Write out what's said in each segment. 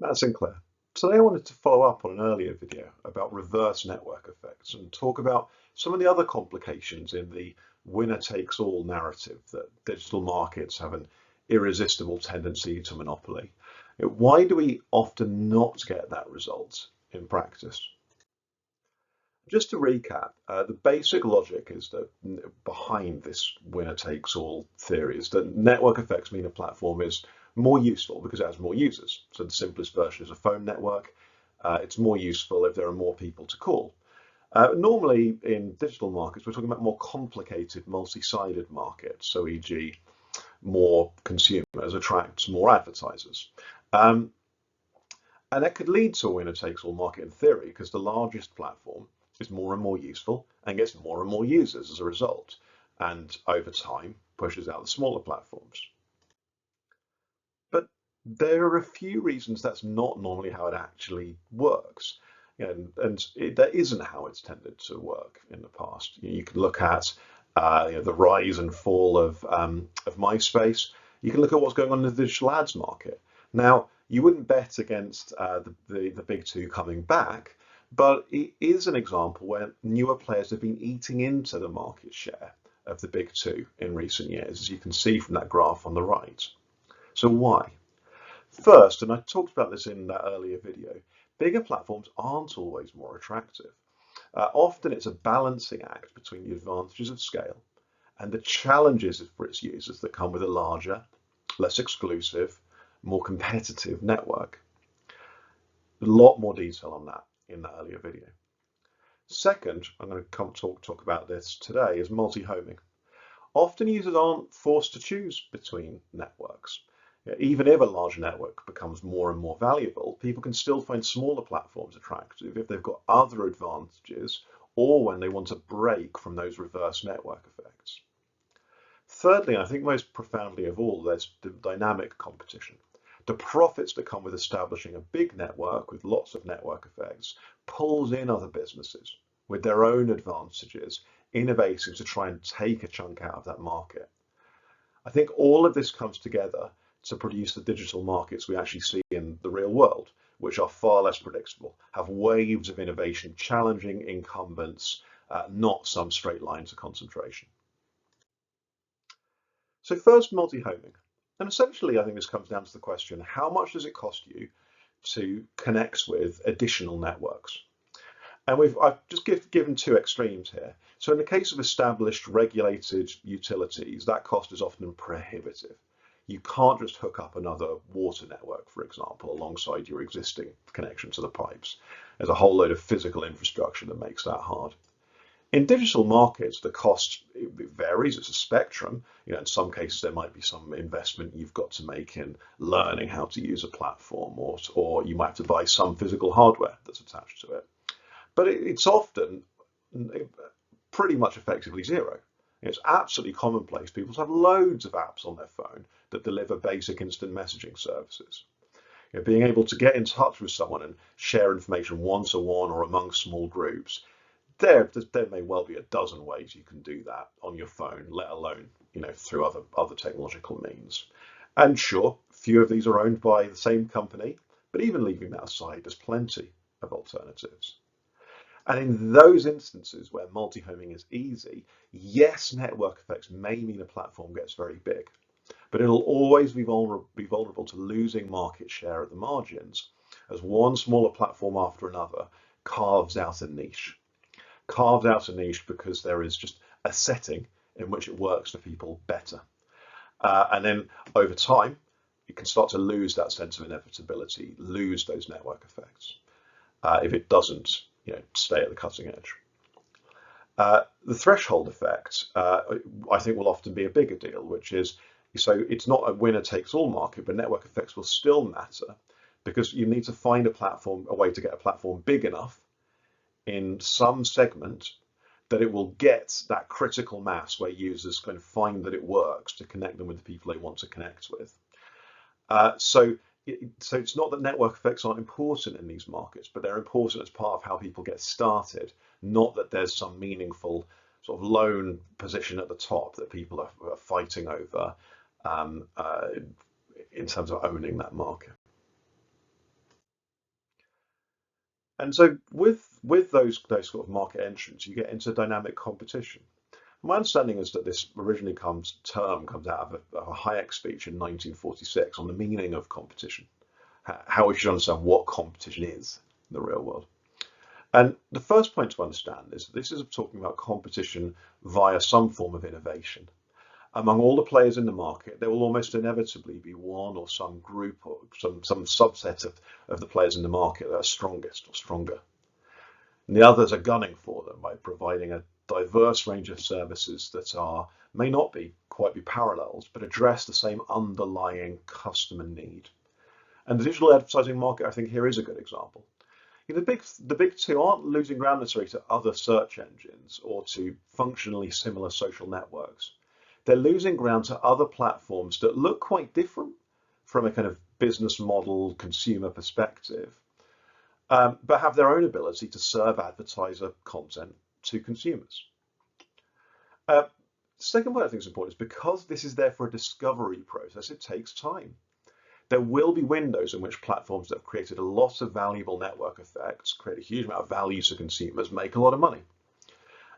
Matt Sinclair. Today I wanted to follow up on an earlier video about reverse network effects and talk about some of the other complications in the winner-takes-all narrative that digital markets have an irresistible tendency to monopoly. Why do we often not get that result in practice? Just to recap, the basic logic is that behind this winner-takes-all theory is that network effects mean a platform is more useful because it has more users. So the simplest version is a phone network. It's more useful if there are more people to call. Normally in digital markets, we're talking about more complicated, multi-sided markets. So e.g., more consumers attracts more advertisers. Um, and that could lead to a winner-takes-all market in theory because the largest platform is more and more useful and gets more and more users as a result, and over time pushes out the smaller platforms. But there are a few reasons that's not normally how it actually works. That isn't how it's tended to work in the past. You can look at the rise and fall of MySpace. You can look at what's going on in the digital ads market. Now, you wouldn't bet against the big two coming back, but it is an example where newer players have been eating into the market share of the big two in recent years, as you can see from that graph on the right. So why? First, and I talked about this in that earlier video, bigger platforms aren't always more attractive. Often it's a balancing act between the advantages of scale and the challenges for its users that come with a larger, less exclusive, more competitive network. A lot more detail on that in that earlier video. Second, I'm going to talk about this today, is multi-homing. Often users aren't forced to choose between networks. Even if a large network becomes more and more valuable, people can still find smaller platforms attractive if they've got other advantages or when they want to break from those reverse network effects. Thirdly, I think most profoundly of all, there's the dynamic competition. The profits that come with establishing a big network with lots of network effects pulls in other businesses with their own advantages, innovating to try and take a chunk out of that market. I think all of this comes together to produce the digital markets we actually see in the real world, which are far less predictable, have waves of innovation challenging incumbents, not some straight lines of concentration. So first, multi-homing. And essentially, I think this comes down to the question, how much does it cost you to connect with additional networks? And I've just given two extremes here. So in the case of established regulated utilities, that cost is often prohibitive. You can't just hook up another water network, for example, alongside your existing connection to the pipes. There's a whole load of physical infrastructure that makes that hard. In digital markets, the cost varies. It's a spectrum. In some cases, there might be some investment you've got to make in learning how to use a platform, or you might have to buy some physical hardware that's attached to it. But it's often pretty much effectively zero. It's absolutely commonplace. People have loads of apps on their phone that deliver basic instant messaging services. Being able to get in touch with someone and share information one-to-one or among small groups, there may well be a dozen ways you can do that on your phone, let alone through other technological means. And sure, few of these are owned by the same company, but even leaving that aside, there's plenty of alternatives. And in those instances where multi-homing is easy, yes, network effects may mean a platform gets very big, but it'll always be vulnerable to losing market share at the margins as one smaller platform after another carves out a niche. Carves out a niche because there is just a setting in which it works for people better. And then over time, you can start to lose that sense of inevitability, lose those network effects if it doesn't stay at the cutting edge. The threshold effect, I think, will often be a bigger deal, which is, so it's not a winner takes all market, but network effects will still matter because you need to find a way to get a platform big enough in some segment that it will get that critical mass where users can find that it works to connect them with the people they want to connect with. So it's not that network effects aren't important in these markets, but they're important as part of how people get started, not that there's some meaningful sort of lone position at the top that people are fighting over in terms of owning that market. And so with those sort of market entrants, you get into dynamic competition. My understanding is that this originally comes out of a Hayek speech in 1946 on the meaning of competition, how we should understand what competition is in the real world. And the first point to understand is that this is talking about competition via some form of innovation. Among all the players in the market, there will almost inevitably be one or some group or some subset of the players in the market that are strongest or stronger. And the others are gunning for them by providing a diverse range of services that may not quite be parallels, but address the same underlying customer need. And the digital advertising market, I think, here is a good example. The big two aren't losing ground necessarily to other search engines or to functionally similar social networks. They're losing ground to other platforms that look quite different from a kind of business model consumer perspective, but have their own ability to serve advertiser content to consumers. Second point I think is important is because this is there for a discovery process, it takes time. There will be windows in which platforms that have created a lot of valuable network effects, create a huge amount of value to consumers, make a lot of money.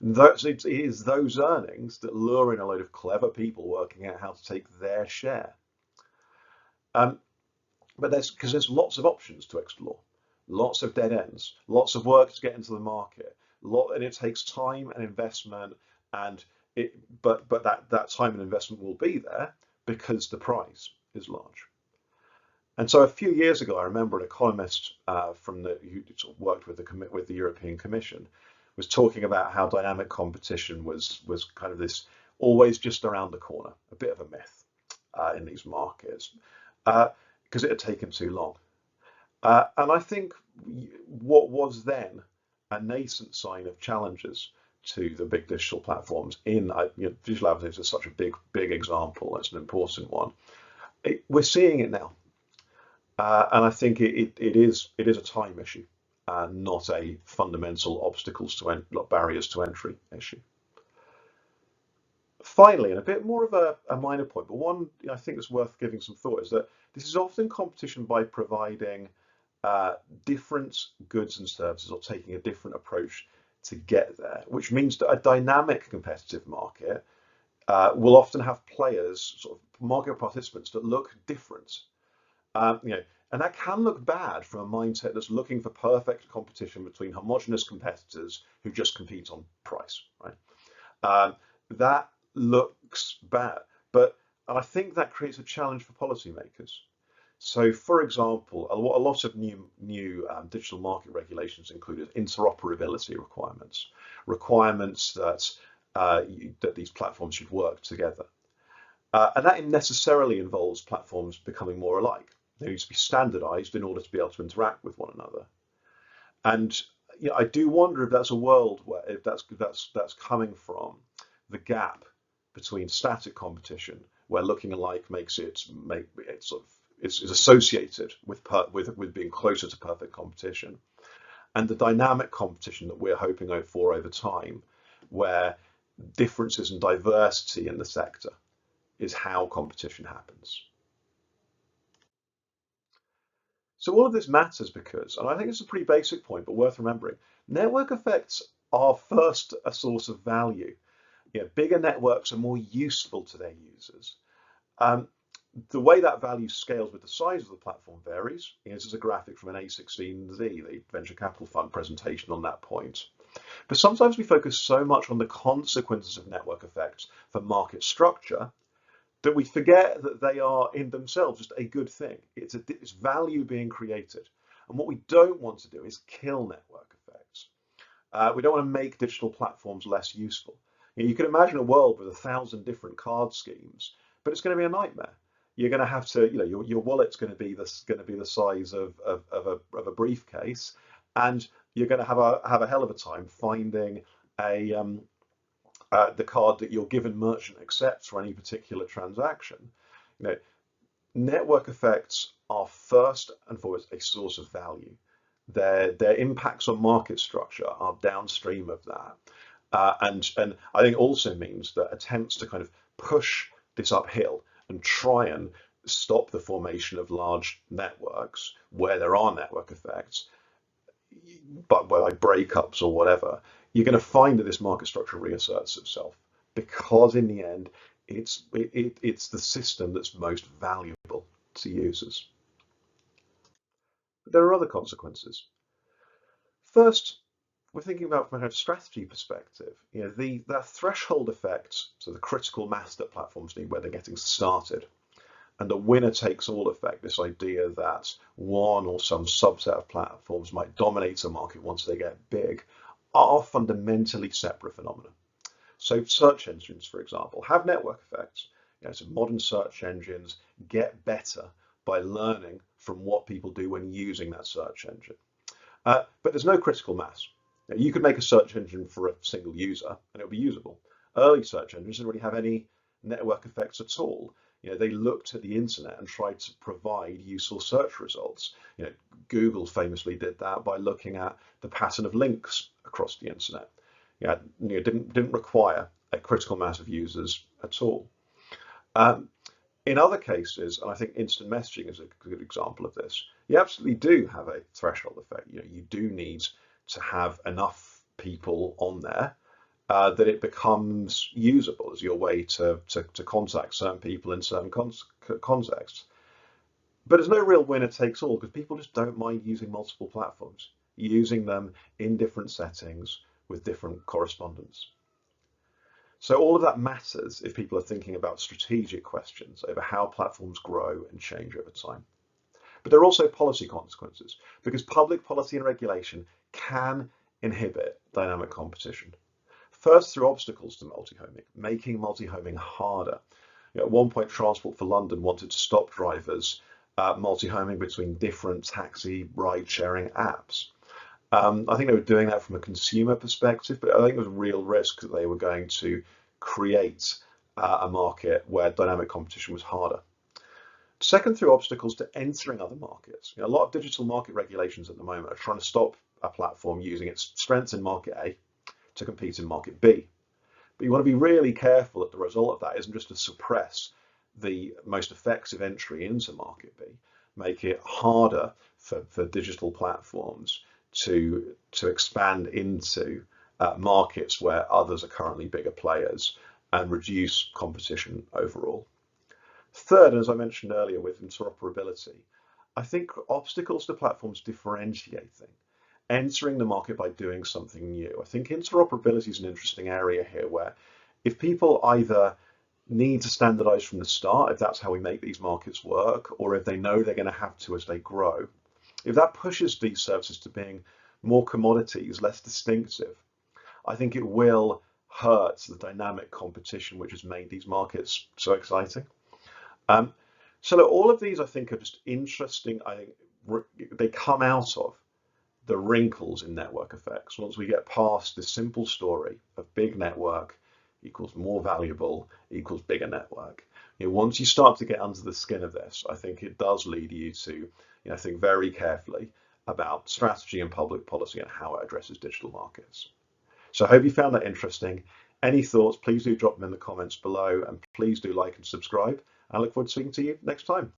It is those earnings that lure in a load of clever people working out how to take their share. But there's lots of options to explore, lots of dead ends, lots of work to get into the market, and it takes time and investment, but that time and investment will be there because the prize is large. And so a few years ago, I remember an economist who sort of worked with the European Commission was talking about how dynamic competition was kind of this always just around the corner, a bit of a myth in these markets because it had taken too long. And I think what was then a nascent sign of challenges to the big digital platforms digital advertising is such a big example. It's an important one. We're seeing it now. And I think it is a time issue, not a fundamental barriers to entry issue. Finally, and a bit more of a minor point, but one I think is worth giving some thought, is that this is often competition by providing different goods and services or taking a different approach to get there, which means that a dynamic competitive market will often have players, sort of market participants that look different. And that can look bad from a mindset that's looking for perfect competition between homogenous competitors who just compete on price, right? That looks bad, but I think that creates a challenge for policymakers. So, for example, a lot of new digital market regulations included interoperability requirements that these platforms should work together, and that necessarily involves platforms becoming more alike. They need to be standardized in order to be able to interact with one another. And I do wonder if that's a world where if that's coming from the gap between static competition, where looking alike is associated with being closer to perfect competition, and the dynamic competition that we're hoping for over time, where differences and diversity in the sector is how competition happens. So all of this matters because, and I think it's a pretty basic point, but worth remembering, network effects are first a source of value. Bigger networks are more useful to their users. The way that value scales with the size of the platform varies. This is a graphic from an A16Z, the venture capital fund presentation on that point. But sometimes we focus so much on the consequences of network effects for market structure that we forget that they are in themselves just a good thing. It's value being created. And what we don't want to do is kill network effects. We don't want to make digital platforms less useful. You can imagine a world with 1,000 different card schemes, but it's going to be a nightmare. You're going to have to, your wallet's going to be the size of a briefcase, and you're going to have a hell of a time finding the card that your given merchant accepts for any particular transaction. Network effects are first and foremost a source of value. Their impacts on market structure are downstream of that. And I think also means that attempts to kind of push this uphill and try and stop the formation of large networks where there are network effects but by breakups or whatever, you're going to find that this market structure reasserts itself because in the end, it's the system that's most valuable to users. But there are other consequences. First, we're thinking about from a strategy perspective, the threshold effect, so the critical mass that platforms need when they're getting started, and the winner takes all effect, this idea that one or some subset of platforms might dominate a market once they get big, are fundamentally separate phenomena. So search engines, for example, have network effects. So modern search engines get better by learning from what people do when using that search engine. But there's no critical mass. You could make a search engine for a single user and it'll be usable. Early search engines didn't really have any network effects at all. They looked at the internet and tried to provide useful search results. Google famously did that by looking at the pattern of links across the internet. Didn't require a critical mass of users at all. In other cases, and I think instant messaging is a good example of this, you absolutely do have a threshold effect. You do need to have enough people on there that it becomes usable as your way to contact certain people in certain contexts. But there's no real winner takes all because people just don't mind using multiple platforms, using them in different settings with different correspondence. So all of that matters if people are thinking about strategic questions over how platforms grow and change over time. But there are also policy consequences because public policy and regulation can inhibit dynamic competition. First, through obstacles to multi-homing, making multi-homing harder. At one point, Transport for London wanted to stop drivers multi-homing between different taxi ride-sharing apps. I think they were doing that from a consumer perspective, but I think it was a real risk that they were going to create a market where dynamic competition was harder. Second, through obstacles to entering other markets. A lot of digital market regulations at the moment are trying to stop a platform using its strengths in market A to compete in market B. But you want to be really careful that the result of that isn't just to suppress the most effective entry into market B, make it harder for digital platforms to expand into markets where others are currently bigger players and reduce competition overall. Third, as I mentioned earlier with interoperability, I think obstacles to platforms differentiating, entering the market by doing something new. I think interoperability is an interesting area here where if people either need to standardize from the start, if that's how we make these markets work, or if they know they're going to have to as they grow, if that pushes these services to being more commodities, less distinctive, I think it will hurt the dynamic competition which has made these markets so exciting. So look, all of these I think are just interesting. I think they come out of the wrinkles in network effects. Once we get past this simple story of big network equals more valuable equals bigger network. Once you start to get under the skin of this, I think it does lead you to think very carefully about strategy and public policy and how it addresses digital markets. So I hope you found that interesting. Any thoughts, please do drop them in the comments below and please do like and subscribe. I look forward to speaking to you next time.